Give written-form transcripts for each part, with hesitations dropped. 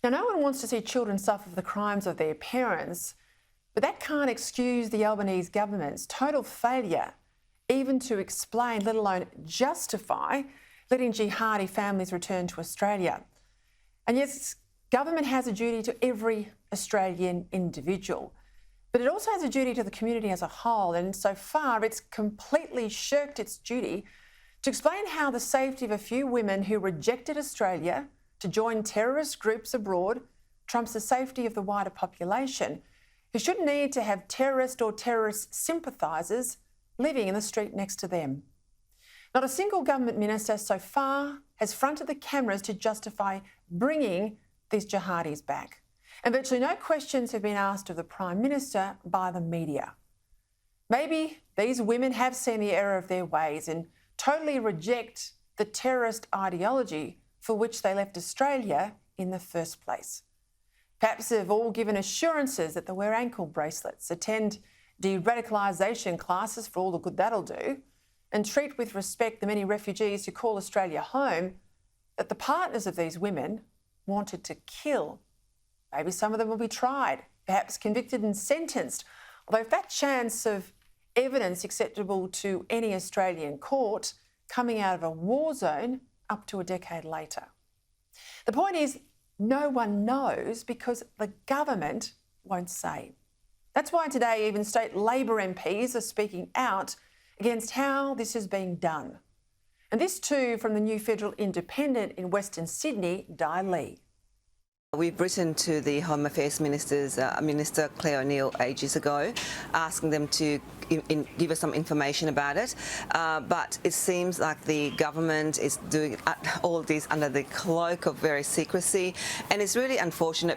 Now, no one wants to see children suffer for the crimes of their parents, but that can't excuse the Albanese government's total failure even to explain, let alone justify, letting Jihadi families return to Australia. And yes, government has a duty to every Australian individual, but it also has a duty to the community as a whole, and so far it's completely shirked its duty to explain how the safety of a few women who rejected Australia to join terrorist groups abroad trumps the safety of the wider population, who shouldn't need to have terrorist or terrorist sympathisers living in the street next to them. Not a single government minister so far has fronted the cameras to justify bringing these jihadis back. And virtually no questions have been asked of the Prime Minister by the media. Maybe these women have seen the error of their ways and totally reject the terrorist ideology for which they left Australia in the first place. Perhaps they've all given assurances that they'll wear ankle bracelets, attend de-radicalisation classes for all the good that'll do, and treat with respect the many refugees who call Australia home that the partners of these women wanted to kill. Maybe some of them will be tried, perhaps convicted and sentenced, although if that chance of evidence acceptable to any Australian court coming out of a war zone up to a decade later. The point is, no one knows because the government won't say. That's why today even state Labor MPs are speaking out against how this is being done. And this too from the new Federal Independent in Western Sydney, Di Lee. We've written to the Home Affairs Minister Claire O'Neill ages ago, asking them to give us some information about it. But it seems like the government is doing all this under the cloak of very secrecy, and it's really unfortunate.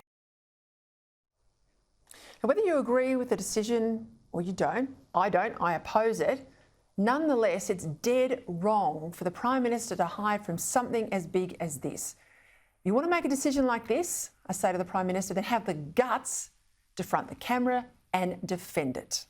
Whether you agree with the decision or you don't, I oppose it. Nonetheless, it's dead wrong for the Prime Minister to hide from something as big as this. You want to make a decision like this, I say to the Prime Minister, then have the guts to front the camera and defend it.